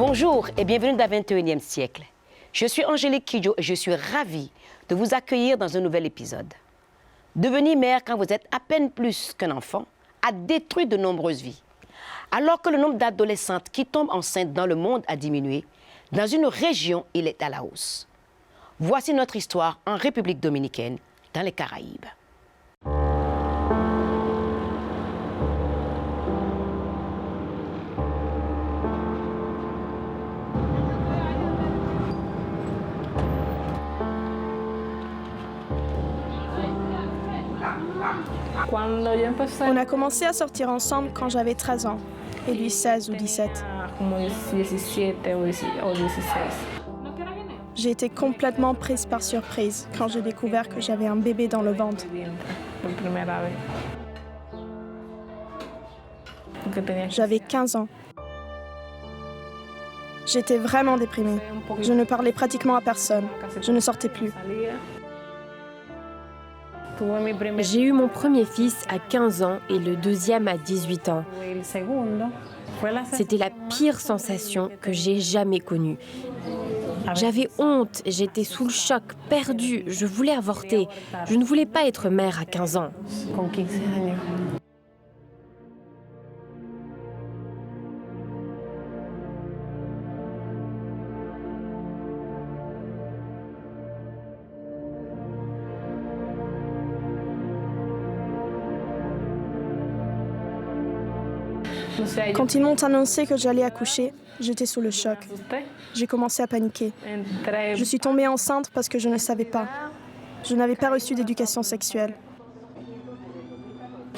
Bonjour et bienvenue dans le 21e siècle. Je suis Angélique Kidjo et je suis ravie de vous accueillir dans un nouvel épisode. Devenir mère quand vous êtes à peine plus qu'un enfant a détruit de nombreuses vies. Alors que le nombre d'adolescentes qui tombent enceintes dans le monde a diminué, dans une région, il est à la hausse. Voici notre histoire en République dominicaine, dans les Caraïbes. On a commencé à sortir ensemble quand j'avais 13 ans, et lui 16 ou 17. J'ai été complètement prise par surprise quand j'ai découvert que j'avais un bébé dans le ventre. J'avais 15 ans. J'étais vraiment déprimée. Je ne parlais pratiquement à personne. Je ne sortais plus. J'ai eu mon premier fils à 15 ans et le deuxième à 18 ans. C'était la pire sensation que j'ai jamais connue. J'avais honte, j'étais sous le choc, perdue, je voulais avorter. Je ne voulais pas être mère à 15 ans. Quand ils m'ont annoncé que j'allais accoucher, j'étais sous le choc. J'ai commencé à paniquer. Je suis tombée enceinte parce que je ne savais pas. Je n'avais pas reçu d'éducation sexuelle.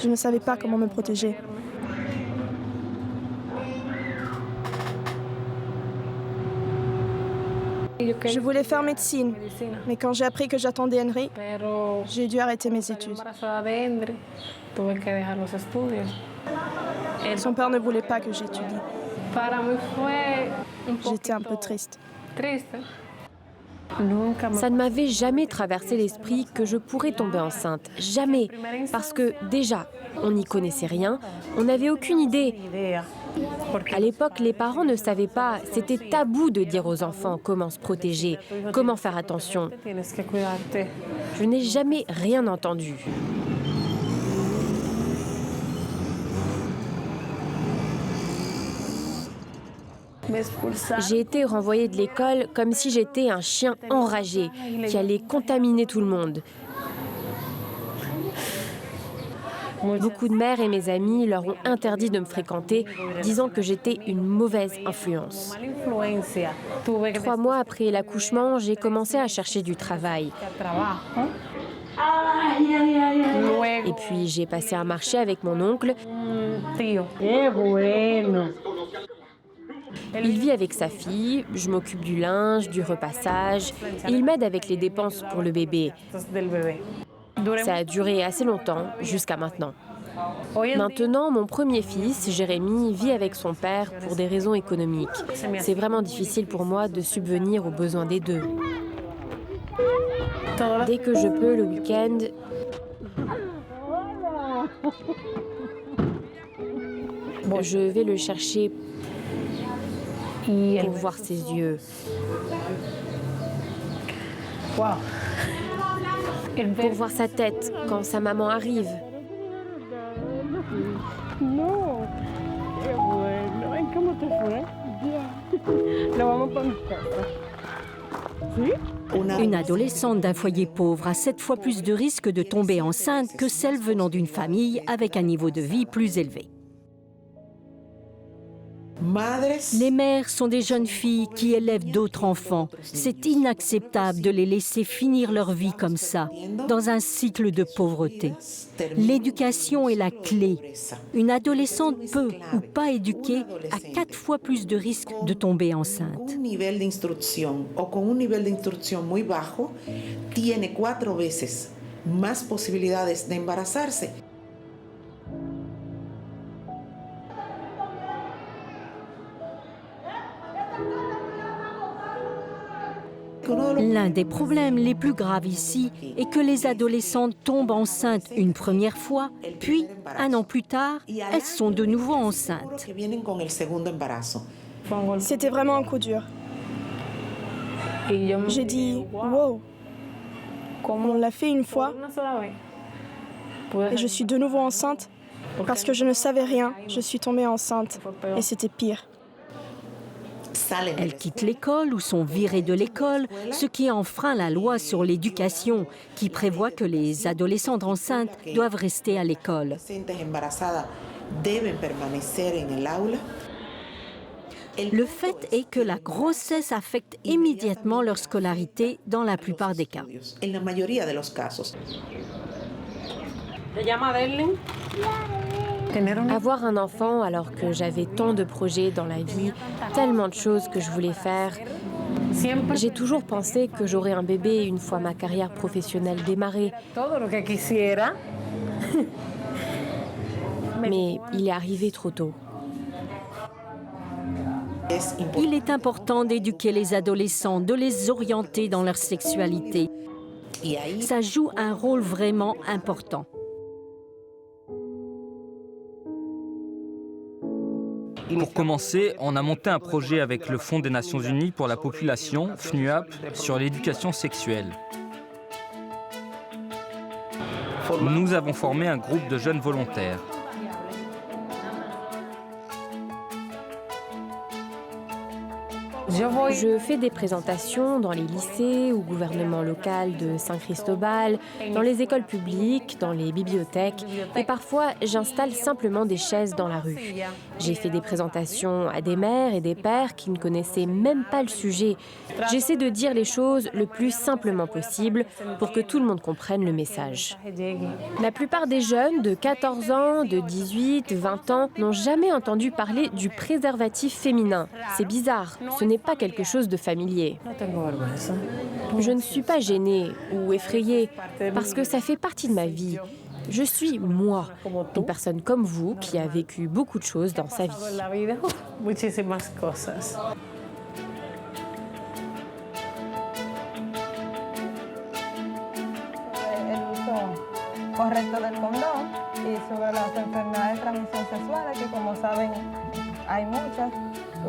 Je ne savais pas comment me protéger. Je voulais faire médecine, mais quand j'ai appris que j'attendais Henry, j'ai dû arrêter mes études. Son père ne voulait pas que j'étudie. J'étais un peu triste. Ça ne m'avait jamais traversé l'esprit que je pourrais tomber enceinte. Jamais. Parce que déjà, on n'y connaissait rien, on n'avait aucune idée. À l'époque, les parents ne savaient pas, c'était tabou de dire aux enfants comment se protéger, comment faire attention. Je n'ai jamais rien entendu. J'ai été renvoyée de l'école comme si j'étais un chien enragé qui allait contaminer tout le monde. Beaucoup de mères et mes amis leur ont interdit de me fréquenter, disant que j'étais une mauvaise influence. 3 mois après l'accouchement, j'ai commencé à chercher du travail. Et puis j'ai passé un marché avec mon oncle. Il vit avec sa fille, je m'occupe du linge, du repassage, et il m'aide avec les dépenses pour le bébé. Ça a duré assez longtemps, jusqu'à maintenant. Maintenant, mon premier fils, Jérémy, vit avec son père pour des raisons économiques. C'est vraiment difficile pour moi de subvenir aux besoins des deux. Dès que je peux, le week-end, je vais le chercher pour voir ses yeux. Pour voir sa tête quand sa maman arrive. Une adolescente d'un foyer pauvre a 7 fois plus de risques de tomber enceinte que celle venant d'une famille avec un niveau de vie plus élevé. Les mères sont des jeunes filles qui élèvent d'autres enfants. C'est inacceptable de les laisser finir leur vie comme ça, dans un cycle de pauvreté. L'éducation est la clé. Une adolescente peu ou pas éduquée a 4 fois plus de risques de tomber enceinte. Un nivel d'instrucción o con un nivel de instrucción muy bajo tiene 4 veces más posibilidades de embarazarse. L'un des problèmes les plus graves ici est que les adolescentes tombent enceintes une première fois, puis, un an plus tard, elles sont de nouveau enceintes. C'était vraiment un coup dur. J'ai dit « wow ». On l'a fait une fois et je suis de nouveau enceinte parce que je ne savais rien. Je suis tombée enceinte et c'était pire. Elles quittent l'école ou sont virées de l'école, ce qui enfreint la loi sur l'éducation qui prévoit que les adolescentes enceintes doivent rester à l'école. Le fait est que la grossesse affecte immédiatement leur scolarité dans la plupart des cas. Avoir un enfant alors que j'avais tant de projets dans la vie, tellement de choses que je voulais faire. J'ai toujours pensé que j'aurais un bébé une fois ma carrière professionnelle démarrée. Mais il est arrivé trop tôt. Il est important d'éduquer les adolescents, de les orienter dans leur sexualité. Ça joue un rôle vraiment important. Pour commencer, on a monté un projet avec le Fonds des Nations Unies pour la population, FNUAP, sur l'éducation sexuelle. Nous avons formé un groupe de jeunes volontaires. Je fais des présentations dans les lycées, au gouvernement local de Saint-Cristobal, dans les écoles publiques, dans les bibliothèques et parfois j'installe simplement des chaises dans la rue. J'ai fait des présentations à des mères et des pères qui ne connaissaient même pas le sujet. J'essaie de dire les choses le plus simplement possible pour que tout le monde comprenne le message. La plupart des jeunes de 14 ans, de 18, 20 ans n'ont jamais entendu parler du préservatif féminin. C'est bizarre, ce n'est pas quelque chose de familier. Je ne suis pas gênée ou effrayée parce que ça fait partie de ma vie. Je suis moi, une personne comme vous qui a vécu beaucoup de choses dans sa vie. Correcto del condón y sobre las enfermedades de transmisión sexual, que como saben hay muchas.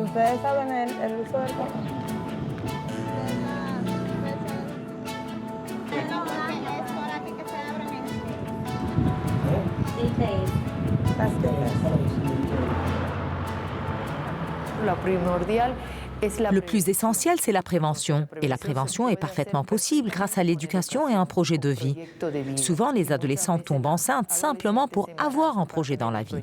Ustedes saben el uso del condón. Le plus essentiel, c'est la prévention. Et la prévention est parfaitement possible grâce à l'éducation et un projet de vie. Souvent, les adolescents tombent enceintes simplement pour avoir un projet dans la vie.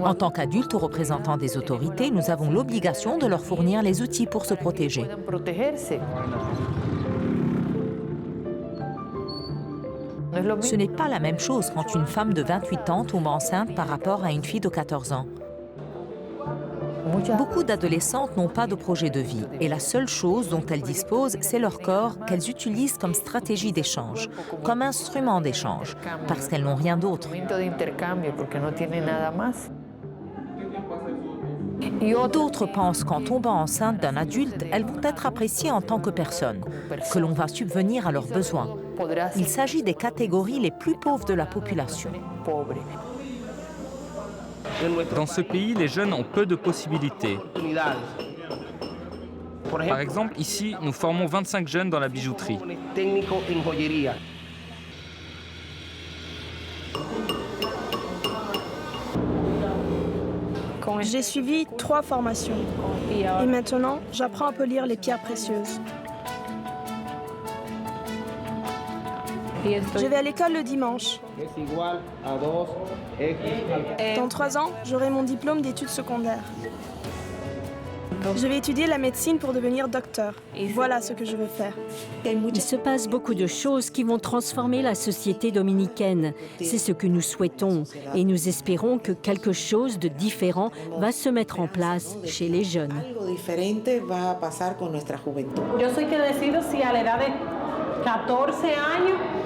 En tant qu'adultes ou représentants des autorités, nous avons l'obligation de leur fournir les outils pour se protéger. Ce n'est pas la même chose quand une femme de 28 ans tombe enceinte par rapport à une fille de 14 ans. Beaucoup d'adolescentes n'ont pas de projet de vie et la seule chose dont elles disposent, c'est leur corps qu'elles utilisent comme stratégie d'échange, comme instrument d'échange, parce qu'elles n'ont rien d'autre. D'autres pensent qu'en tombant enceinte d'un adulte, elles vont être appréciées en tant que personne, que l'on va subvenir à leurs besoins. Il s'agit des catégories les plus pauvres de la population. Dans ce pays, les jeunes ont peu de possibilités. Par exemple, ici, nous formons 25 jeunes dans la bijouterie. J'ai suivi 3 formations et maintenant j'apprends un peu à lire les pierres précieuses. Je vais à l'école le dimanche. Dans 3 ans, j'aurai mon diplôme d'études secondaires. Je vais étudier la médecine pour devenir docteur. Voilà ce que je veux faire. Il se passe beaucoup de choses qui vont transformer la société dominicaine. C'est ce que nous souhaitons et nous espérons que quelque chose de différent va se mettre en place chez les jeunes.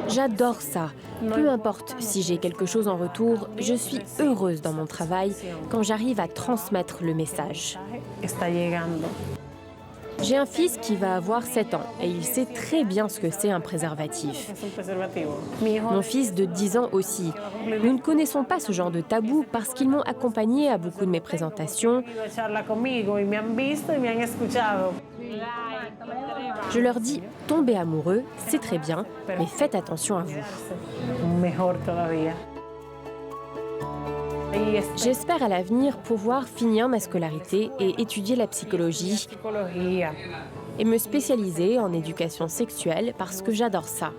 J'adore ça. Peu importe si j'ai quelque chose en retour, je suis heureuse dans mon travail quand j'arrive à transmettre le message. J'ai un fils qui va avoir 7 ans et il sait très bien ce que c'est un préservatif. Mon fils de 10 ans aussi. Nous ne connaissons pas ce genre de tabou parce qu'ils m'ont accompagné à beaucoup de mes présentations. Je leur dis, tombez amoureux, c'est très bien, mais faites attention à vous. J'espère à l'avenir pouvoir finir ma scolarité et étudier la psychologie et me spécialiser en éducation sexuelle parce que j'adore ça.